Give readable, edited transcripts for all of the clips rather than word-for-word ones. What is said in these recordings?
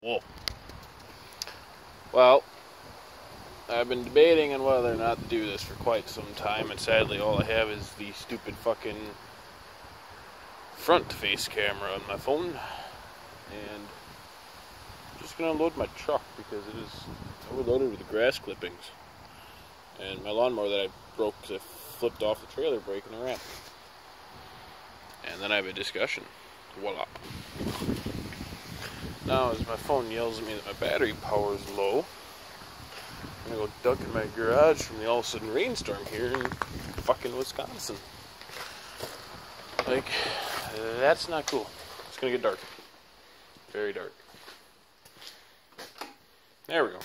Whoa. Well, I've been debating on whether or not to do this for quite some time, and sadly all I have is the stupid fucking front face camera on my phone. And I'm just gonna unload my truck because it is overloaded with grass clippings. And my lawnmower that I broke because I flipped off the trailer brake in a ramp. And then I have a discussion. Voila. Now, as my phone yells at me that my battery power is low, I'm gonna go duck in my garage from the all of a sudden rainstorm here in fucking Wisconsin. Like, that's not cool. It's gonna get dark. Very dark. There we go.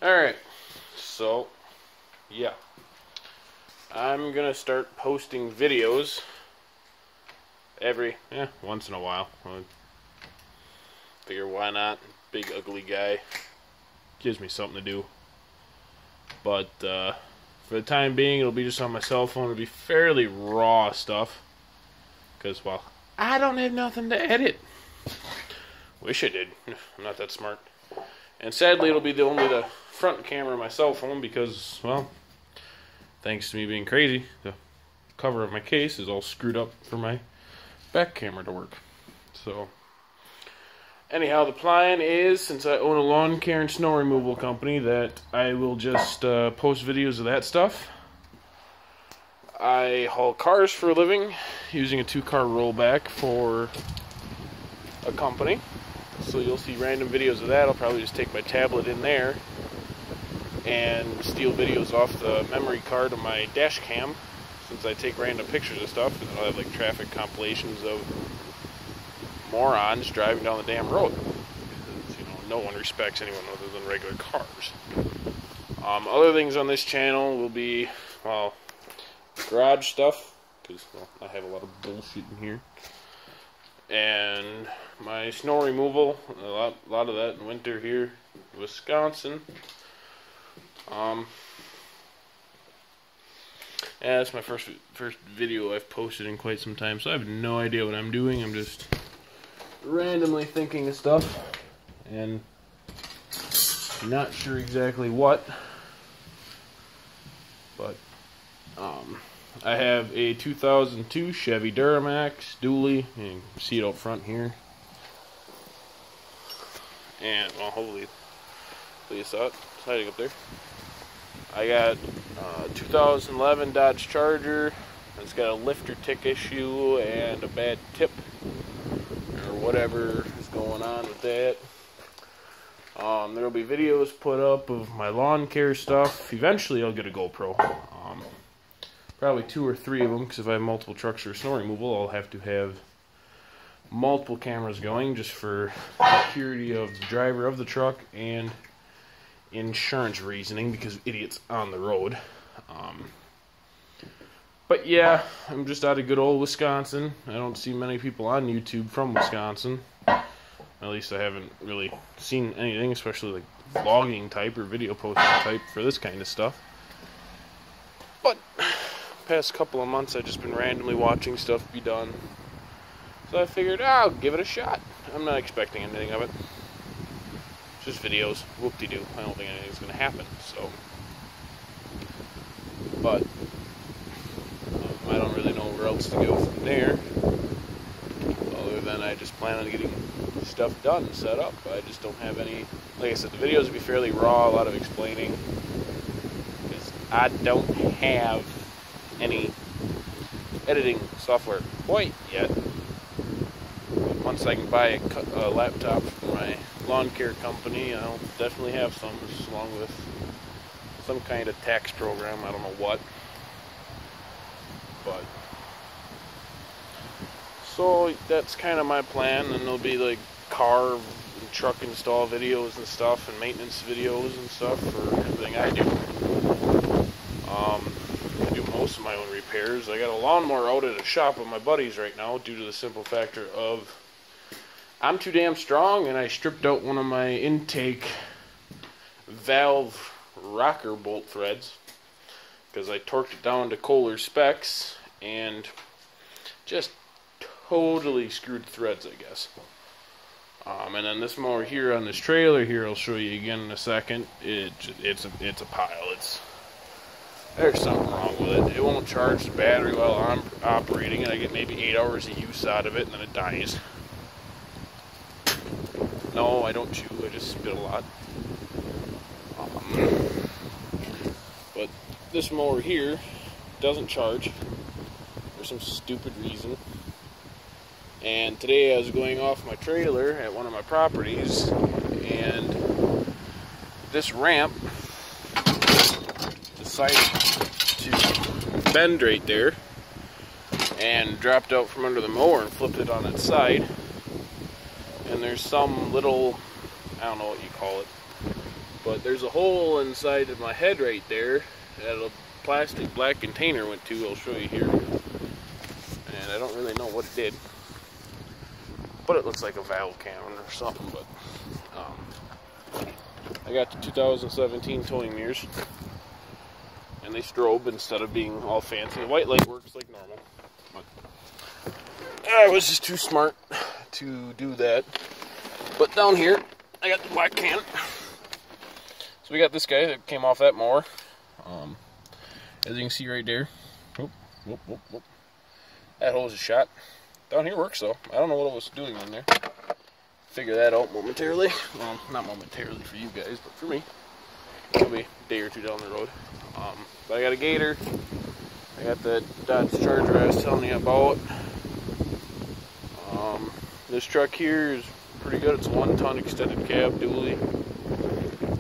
Alright, so, yeah. I'm gonna start posting videos once in a while. Figure why not? Big ugly guy gives me something to do. But for the time being, it'll be just on my cell phone. It'll be fairly raw stuff because, well, I don't have nothing to edit. Wish I did. I'm not that smart. And sadly, it'll be only the front camera of my cell phone because, well, thanks to me being crazy, the cover of my case is all screwed up for my back camera to work. So anyhow, the plan is, since I own a lawn care and snow removal company, that I will just post videos of that stuff. I haul cars for a living, using a 2-car rollback for a company. So you'll see random videos of that. I'll probably just take my tablet in there and steal videos off the memory card of my dash cam, since I take random pictures of stuff, and then I'll have like traffic compilations of morons driving down the damn road, because, you know, no one respects anyone other than regular cars. Other things on this channel will be, well, garage stuff, because, well, I have a lot of bullshit in here, and my snow removal, a lot of that in winter here in Wisconsin. Yeah, that's my first video I've posted in quite some time, so I have no idea what I'm doing. I'm just randomly thinking of stuff and not sure exactly what, but I have a 2002 Chevy Duramax dually. You can see it up front here, and well, hopefully you saw it. It's hiding up there. I got a 2011 Dodge Charger. It's got a lifter tick issue and a bad tip, or whatever is going on with that. There will be videos put up of my lawn care stuff. Eventually I'll get a GoPro. Probably 2 or 3 of them, because if I have multiple trucks for snow removal, I'll have to have multiple cameras going, just for security of the driver of the truck and insurance reasoning, because idiots on the road. But yeah, I'm just out of good old Wisconsin. I don't see many people on YouTube from Wisconsin. At least I haven't really seen anything, especially like vlogging type or video posting type for this kind of stuff. But past couple of months I've just been randomly watching stuff be done. So I figured, I'll give it a shot. I'm not expecting anything of it. It's just videos. Whoop-de-doo. I don't think anything's going to happen, so. But I don't really know where else to go from there, other than I just plan on getting stuff done, set up. I just don't have any, like I said, the videos will be fairly raw, a lot of explaining, because I don't have any editing software quite yet. But once I can buy a laptop from my lawn care company, I'll definitely have some, just along with some kind of tax program, I don't know what. But so that's kind of my plan, and there'll be like car and truck install videos and stuff, and maintenance videos and stuff for everything I do. I do most of my own repairs. I got a lawnmower out at a shop with my buddies right now, due to the simple factor of I'm too damn strong, and I stripped out one of my intake valve rocker bolt threads because I torqued it down to Kohler specs and just totally screwed threads, I guess. And then this mower here on this trailer here, I'll show you again in a second. It's a pile. There's something wrong with it. It won't charge the battery while I'm operating, and I get maybe 8 hours of use out of it, and then it dies. No, I don't chew. I just spit a lot. But this mower here doesn't charge for some stupid reason. And today I was going off my trailer at one of my properties, and this ramp decided to bend right there and dropped out from under the mower and flipped it on its side. And there's some little, I don't know what you call it, but there's a hole inside of my head right there that a plastic black container went to. I'll show you here. And I don't really know what it did, but it looks like a valve cannon or something. But I got the 2017 towing mirrors, and they strobe instead of being all fancy. The white light works like normal, but I was just too smart to do that. But down here, I got the black can. So we got this guy that came off that mower. As you can see right there, whoop, whoop, whoop, whoop. That hose is shot. Down here works though. I don't know what I was doing on there. Figure that out momentarily. Well, not momentarily for you guys, but for me. It'll be a day or two down the road. But I got a Gator. I got the Dodge Charger I was telling you about. This truck here is pretty good. It's a 1-ton extended cab dually.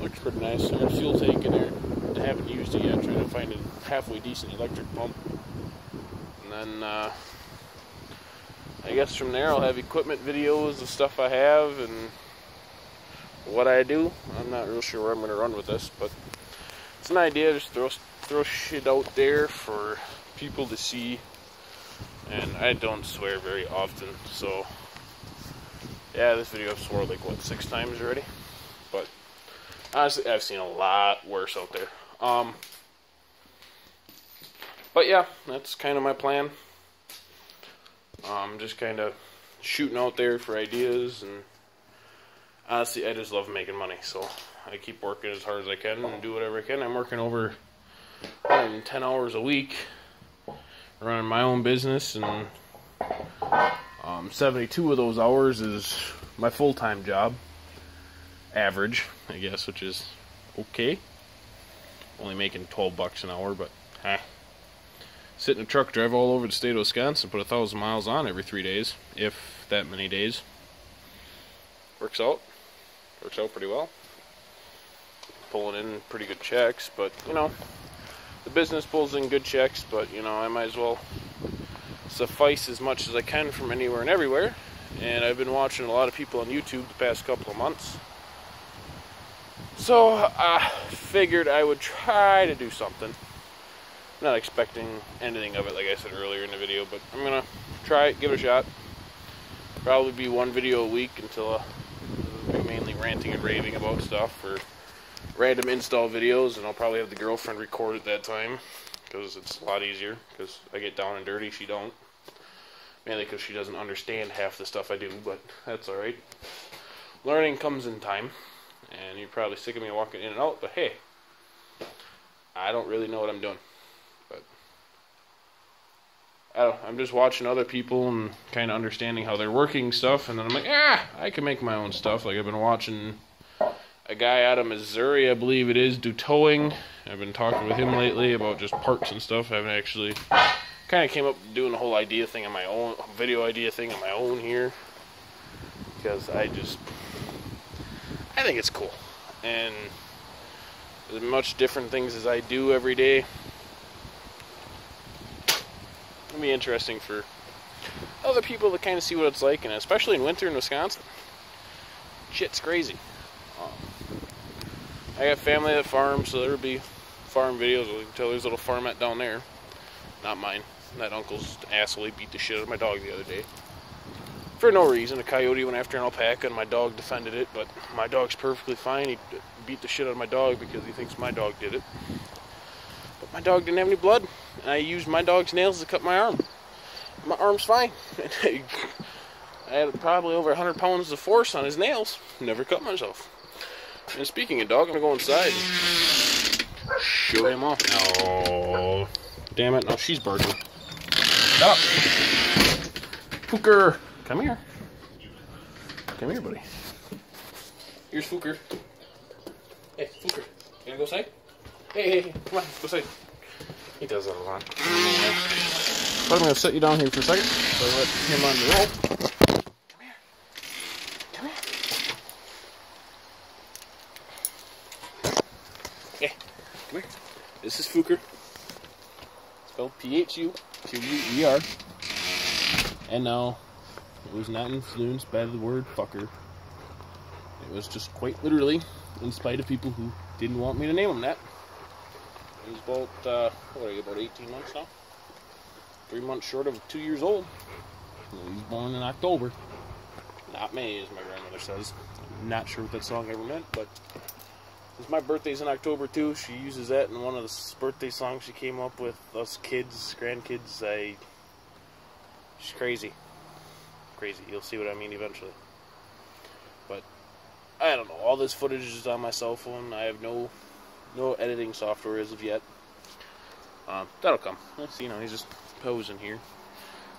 Looks pretty nice. I got a fuel tank in there. I haven't used it yet. I'm trying to find a halfway decent electric pump. And then I guess from there I'll have equipment videos of stuff I have and what I do. I'm not real sure where I'm going to run with this, but it's an idea. Just throw shit out there for people to see. And I don't swear very often, so yeah, this video I've swore like, what, 6 times already? But honestly, I've seen a lot worse out there. But yeah, that's kind of my plan. Just kind of shooting out there for ideas, and honestly, I just love making money, so I keep working as hard as I can and do whatever I can. I'm working over 110 hours a week, running my own business, and 72 of those hours is my full-time job, average, I guess, which is okay. Only making $12 an hour, but sit in a truck, drive all over the state of Wisconsin, put 1,000 miles on every 3 days, if that many days. Works out pretty well. Pulling in pretty good checks, but you know, the business pulls in good checks, but you know, I might as well suffice as much as I can from anywhere and everywhere. And I've been watching a lot of people on YouTube the past couple of months, so I figured I would try to do something. I'm not expecting anything of it, like I said earlier in the video, but I'm gonna try it, give it a shot. Probably be 1 video a week until I'll be mainly ranting and raving about stuff, or random install videos, and I'll probably have the girlfriend record at that time, because it's a lot easier, because I get down and dirty, she don't. Mainly because she doesn't understand half the stuff I do, but that's alright. Learning comes in time, and you're probably sick of me walking in and out, but hey, I don't really know what I'm doing. But I'm just watching other people and kind of understanding how they're working stuff, and then I'm like, I can make my own stuff. Like, I've been watching a guy out of Missouri, I believe it is, do towing. I've been talking with him lately about just parts and stuff. I haven't actually kind of came up with doing the whole idea thing on my own, video idea thing on my own here, because I think it's cool, and as much different things as I do every day, it'll be interesting for other people to kind of see what it's like, and especially in winter in Wisconsin, shit's crazy. I got family that farms, so there'll be farm videos. I can tell there's a little farmette down there, not mine. That uncle's asshole, he beat the shit out of my dog the other day. For no reason. A coyote went after an alpaca and my dog defended it, but my dog's perfectly fine. He beat the shit out of my dog because he thinks my dog did it. But my dog didn't have any blood, and I used my dog's nails to cut my arm. My arm's fine. I I had probably over 100 pounds of force on his nails. Never cut myself. And speaking of dog, I'm gonna go inside and show him off. Oh, damn it! Now she's barking. Shut up, Fooker. Come here. Come here, buddy. Here's Fooker. Hey, Fooker. You gonna go inside? Hey, come on, go inside. He does that a lot. But I'm gonna set you down here for a second. So I let him on the rope. Come here. Come here. Hey, come here. This is Fooker. Spelled P-H-U-Q-U-E-R. And no, it was not influenced by the word fucker. It was just quite literally in spite of people who didn't want me to name him that. He's about, what are you, about 18 months now? 3 months short of 2 years old. He's born in October. Not May, as my grandmother says. I'm not sure what that song ever meant, but since my birthday's in October too, she uses that in one of the birthday songs she came up with. Us kids, grandkids, she's crazy. Crazy. You'll see what I mean eventually. But I don't know. All this footage is on my cell phone. I have no editing software as of yet. That'll come. See, he's just posing here.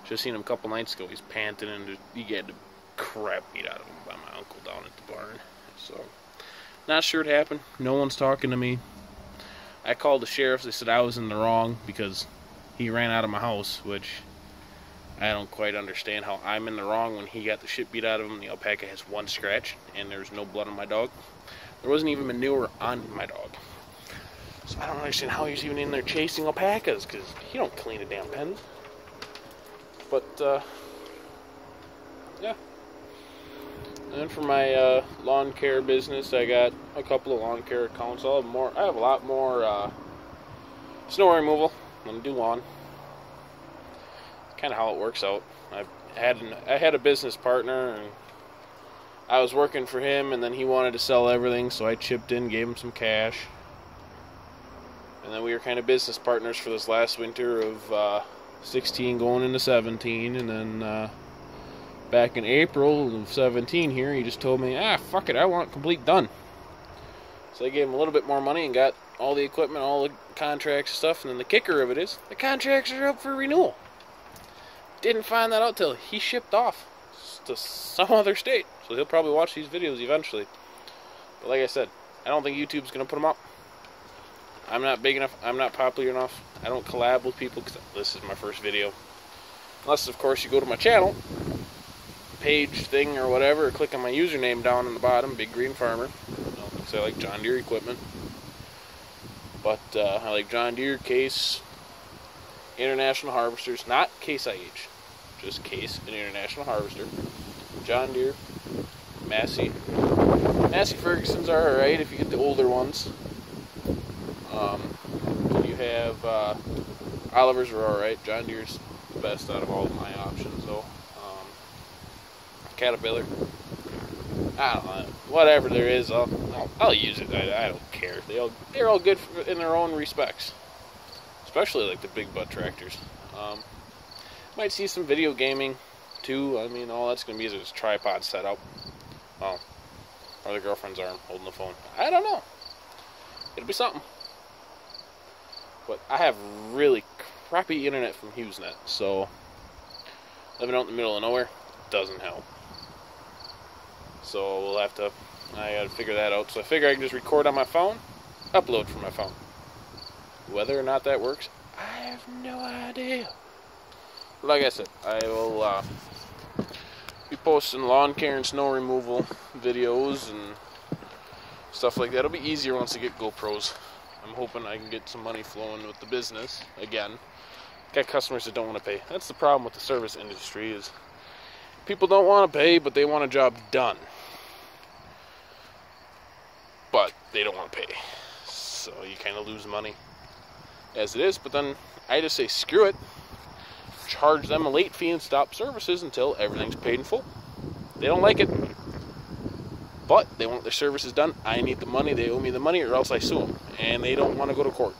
Just seen him a couple nights ago. He's panting and he had the crap beat out of him by my uncle down at the barn. So, not sure what happened. No one's talking to me. I called the sheriff. They said I was in the wrong because he ran out of my house, which I don't quite understand how I'm in the wrong when he got the shit beat out of him. The alpaca has one scratch and there's no blood on my dog. There wasn't even manure on my dog. So I don't understand how he's even in there chasing alpacas, because he don't clean the damn pens. But, yeah. And then for my lawn care business, I got a couple of lawn care accounts. I have a lot more snow removal than I do lawn. Kind of how it works out. I had a business partner, and I was working for him, and then he wanted to sell everything, so I chipped in, gave him some cash. And then we were kind of business partners for this last winter of 16 going into 17. And then back in April of 17 here, he just told me, fuck it, I want complete done. So I gave him a little bit more money and got all the equipment, all the contracts and stuff. And then the kicker of it is, the contracts are up for renewal. Didn't find that out till he shipped off to some other state. So he'll probably watch these videos eventually. But like I said, I don't think YouTube's going to put them up. I'm not big enough, I'm not popular enough, I don't collab with people because this is my first video. Unless, of course, you go to my channel, page thing or whatever, or click on my username down in the bottom, Big Green Farmer. Because I like John Deere equipment. But I like John Deere, Case, International Harvesters, not Case IH, just Case and International Harvester. John Deere, Massey. Massey Ferguson's are alright if you get the older ones. You have Oliver's are alright. John Deere's the best out of all of my options, though. Caterpillar, I don't know, whatever there is, I'll use it. I don't care. They're all good in their own respects, especially like the big butt tractors. Might see some video gaming too. I mean, all that's gonna be is this tripod setup. Well, or the girlfriend's arm holding the phone. I don't know. It'll be something. But I have really crappy internet from HughesNet, so living out in the middle of nowhere doesn't help. So we'll have to, I gotta figure that out. So I figure I can just record on my phone, upload from my phone. Whether or not that works, I have no idea. But like I said, I will be posting lawn care and snow removal videos and stuff like that. It'll be easier once I get GoPros. I'm hoping I can get some money flowing with the business again. Got customers that don't want to pay. That's the problem with the service industry, is people don't want to pay, but they want a job done. But they don't want to pay. So you kind of lose money as it is. But then I just say, screw it. Charge them a late fee and stop services until everything's paid in full. They don't like it. But they want their services done. I need the money. They owe me the money, or else I sue them. And they don't want to go to court.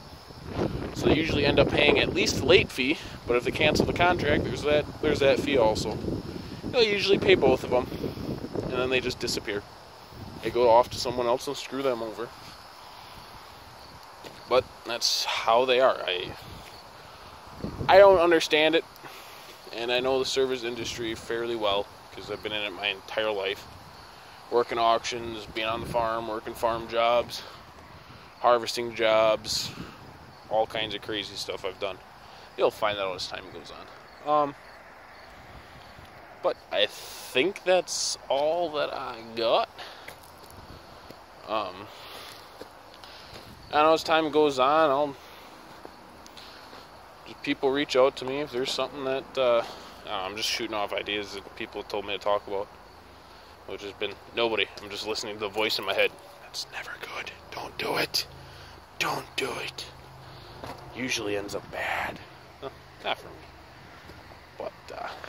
So they usually end up paying at least the late fee. But if they cancel the contract, there's that fee also. they'll usually pay both of them, and then they just disappear. They go off to someone else and screw them over. But that's how they are. I don't understand it, and I know the service industry fairly well because I've been in it my entire life. Working auctions, being on the farm, working farm jobs, harvesting jobs, all kinds of crazy stuff I've done. You'll find that out as time goes on. But I think that's all that I got. I know as time goes on, people reach out to me if there's something that I'm just shooting off ideas that people have told me to talk about, which has been nobody. I'm just listening to the voice in my head. That's never good. Don't do it. Don't do it. Usually ends up bad. Well, not for me. But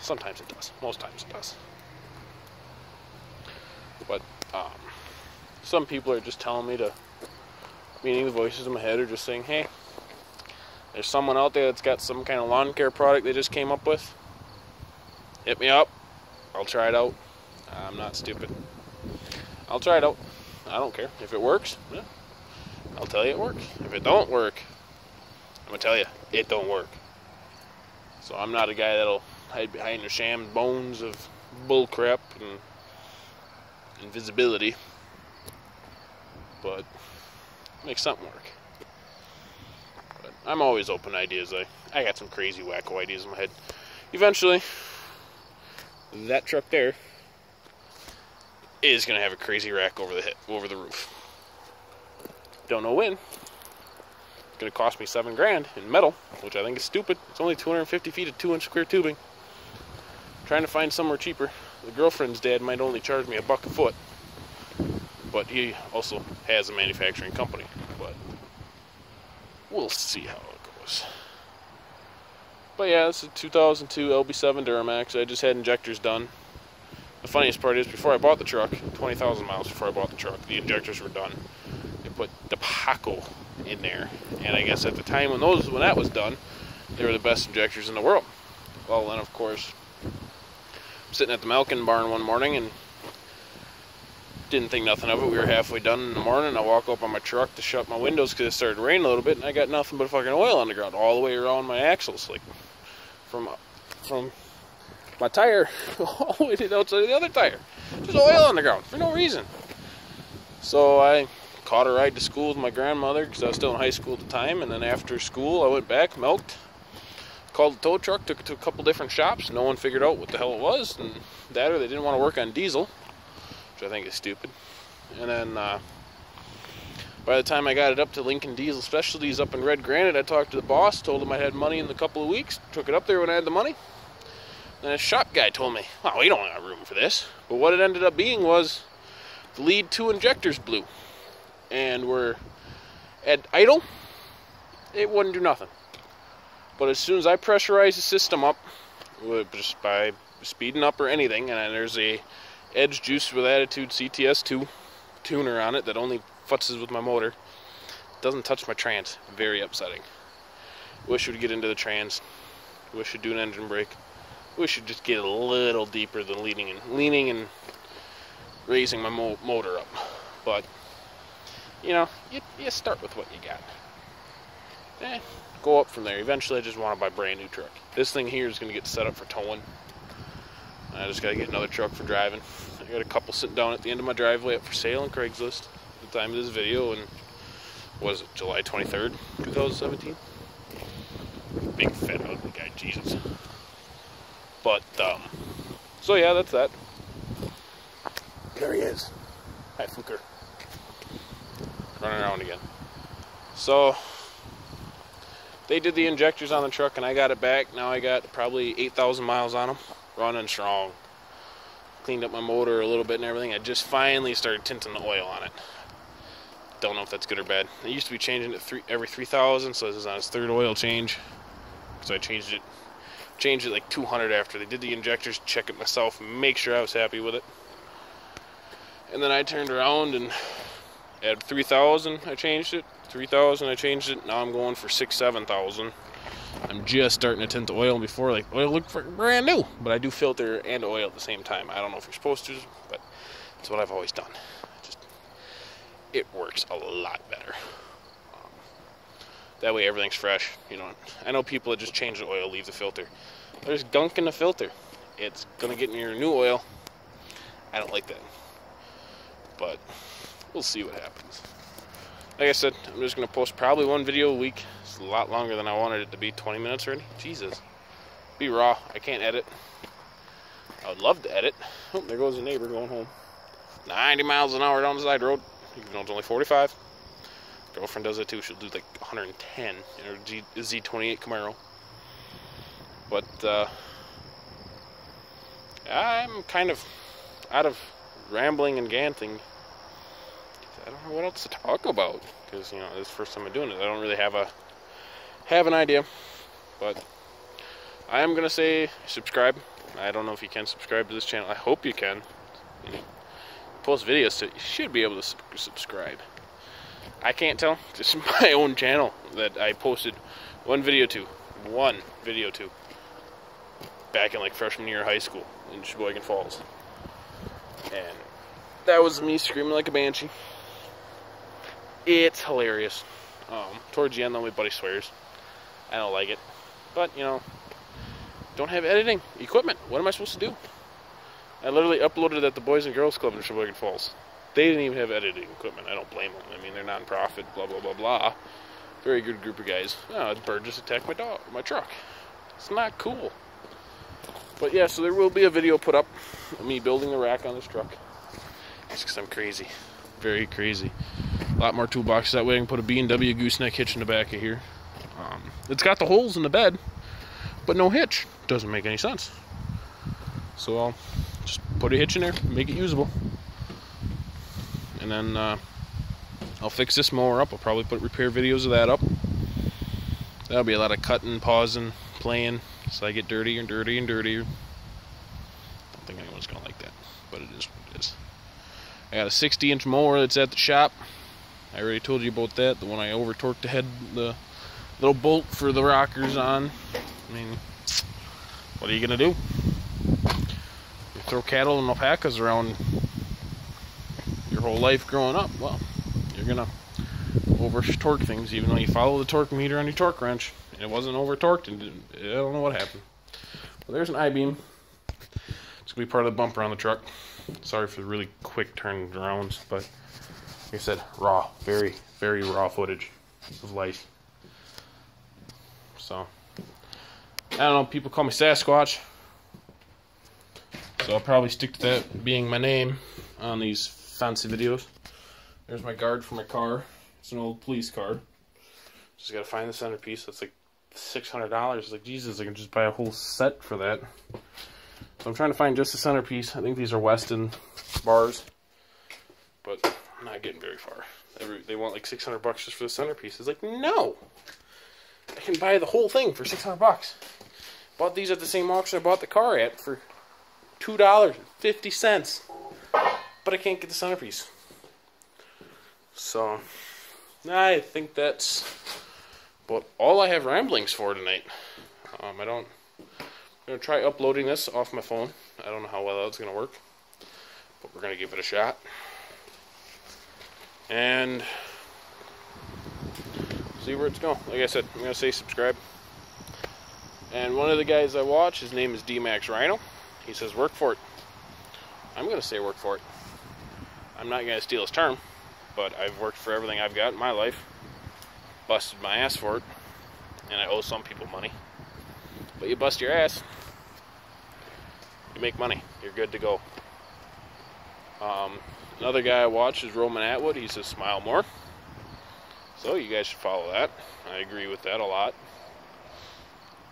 sometimes it does. Most times it does. But some people are just telling me to, meaning the voices in my head are just saying, hey, there's someone out there that's got some kind of lawn care product they just came up with. Hit me up. I'll try it out. I'm not stupid. I'll try it out. I don't care. If it works, yeah, I'll tell you it works. If it don't work, I'm going to tell you it don't work. So I'm not a guy that'll hide behind the sham bones of bullcrap and invisibility. But make something work. But I'm always open to ideas. I got some crazy wacko ideas in my head. Eventually, that truck there is going to have a crazy rack over the roof. Don't know when. It's going to cost me $7,000 in metal, which I think is stupid. It's only 250 feet of 2-inch square tubing. I'm trying to find somewhere cheaper. The girlfriend's dad might only charge me $1 a foot, but he also has a manufacturing company. But we'll see how it goes. But yeah, this is a 2002 LB7 Duramax. I just had injectors done. The funniest part is, before I bought the truck, 20,000 miles before I bought the truck, the injectors were done. They put the Paco in there, and I guess at the time when that was done, they were the best injectors in the world. Well, then of course, I'm sitting at the milking barn one morning and didn't think nothing of it. We were halfway done in the morning. I walk up on my truck to shut my windows because it started raining a little bit, and I got nothing but fucking oil on the ground all the way around my axles, like from my tire all the way to the outside of the other tire. Just oil on the ground for no reason. So I caught a ride to school with my grandmother because I was still in high school at the time, and then after school I went back, milked, called the tow truck, took it to a couple different shops. No one figured out what the hell it was, and that or they didn't want to work on diesel, which I think is stupid. And then by the time I got it up to Lincoln Diesel Specialties up in Red Granite, I talked to the boss, told him I had money in a couple of weeks, took it up there when I had the money. And a shop guy told me, well, we don't have room for this. But what it ended up being was the lead 2 injectors blew and were at idle. It wouldn't do nothing. But as soon as I pressurized the system up, just by speeding up or anything, and there's a Edge Juice with Attitude CTS2 tuner on it that only futzes with my motor, doesn't touch my trans. Very upsetting. Wish it would get into the trans. Wish it'd do an engine brake. We should just get a little deeper than leaning and raising my motor up. But, you know, you start with what you got. Go up from there. Eventually I just want to buy a brand new truck. This thing here is going to get set up for towing. I just got to get another truck for driving. I got a couple sitting down at the end of my driveway up for sale on Craigslist at the time of this video, and was it July 23rd, 2017? Big fat ugly guy, Jesus. But, so yeah, that's that. There he is. Hi, Fluker. Running around again. So, they did the injectors on the truck and I got it back. Now I got probably 8,000 miles on them. Running strong. Cleaned up my motor a little bit and everything. I just finally started tinting the oil on it. Don't know if that's good or bad. I used to be changing it every 3,000, so this is on its 3rd oil change. So I changed it like 200 after they did the injectors, check it myself, make sure I was happy with it. And then I turned around and at 3,000 I changed it, 3,000 I changed it, now I'm going for 6,000, 7,000. I'm just starting to tint the oil. Before, like, oil looked brand new, but I do filter and oil at the same time. I don't know if you're supposed to, but it's what I've always done. It works a lot better. That way everything's fresh. You know, I know people that just change the oil, leave the filter. There's gunk in the filter. It's gonna get in your new oil. I don't like that, but we'll see what happens. Like I said, I'm just gonna post probably one video a week. It's a lot longer than I wanted it to be. 20 minutes already. Jesus, be raw. I can't edit. I would love to edit. Oh, there goes the neighbor going home. 90 miles an hour down the side road, even though it's only 45. Girlfriend does it too. She'll do like 110 in her Z28 Camaro. But I'm kind of out of rambling and ganting. I don't know what else to talk about, because, you know, this is the first time I'm doing it. I don't really have an idea. But I am gonna say subscribe. I don't know if you can subscribe to this channel. I hope you can. You know, post videos, so you should be able to subscribe. I can't tell. This is my own channel that I posted one video to back in like freshman year of high school in Sheboygan Falls, and that was me screaming like a banshee. It's hilarious. Towards the end though, my buddy swears. I don't like it, but you know, don't have editing equipment. What am I supposed to do? I literally uploaded it at the Boys and Girls Club in Sheboygan Falls. They didn't even have editing equipment. I don't blame them. I mean, they're non-profit, blah, blah, blah, blah. Very good group of guys. Oh, a bird just attacked my truck. It's not cool. But yeah, so there will be a video put up of me building the rack on this truck. It's because I'm crazy. Very crazy. A lot more toolboxes. That way I can put a B&W gooseneck hitch in the back of here. It's got the holes in the bed, but no hitch. Doesn't make any sense. So I'll just put a hitch in there, make it usable. And then I'll fix this mower up. I'll probably put repair videos of that up. That'll be a lot of cutting, pausing, playing, so I get dirtier and dirtier and dirtier. I don't think anyone's gonna like that, but it is what it is. I got a 60-inch mower that's at the shop. I already told you about that. The one I over-torqued the head, the little bolt for the rockers on. I mean, what are you gonna do? You throw cattle and alpacas around your whole life growing up, well, you're gonna over-torque things, even though you follow the torque meter on your torque wrench. And it wasn't over-torqued, and I don't know what happened. Well, there's an I-beam. It's gonna be part of the bumper on the truck. Sorry for the really quick turnarounds, but like I said, raw, very, very raw footage of life. So, I don't know, people call me Sasquatch, so I'll probably stick to that being my name on these fancy videos. There's my guard for my car. It's an old police car. Just gotta find the centerpiece. That's like $600. It's like, Jesus, I can just buy a whole set for that. So I'm trying to find just the centerpiece. I think these are Weston bars, but I'm not getting very far. They want like $600 just for the centerpiece. It's like, no! I can buy the whole thing for $600. Bought these at the same auction I bought the car at for $2.50. But I can't get the centerpiece. So, I think that's about all I have ramblings for tonight. I'm going to try uploading this off my phone. I don't know how well that's going to work, but we're going to give it a shot. And see where it's going. Like I said, I'm going to say subscribe. And one of the guys I watch, his name is D-Max Rhino. He says work for it. I'm going to say work for it. I'm not going to steal his term, but I've worked for everything I've got in my life. Busted my ass for it. And I owe some people money. But you bust your ass, you make money. You're good to go. Another guy I watch is Roman Atwood. He says smile more. So you guys should follow that. I agree with that a lot.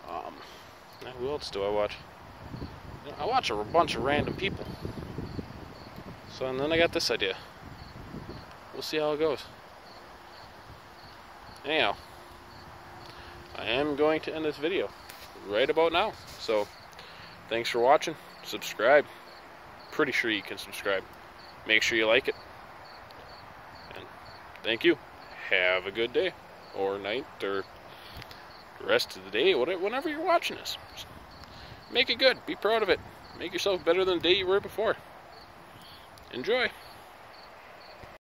Now who else do I watch? I watch a bunch of random people. So, and then I got this idea. We'll see how it goes. Anyhow, I am going to end this video right about now. So, thanks for watching. Subscribe. Pretty sure you can subscribe. Make sure you like it. And thank you. Have a good day. Or night. Or the rest of the day, whenever you're watching this. Just make it good. Be proud of it. Make yourself better than the day you were before. Enjoy.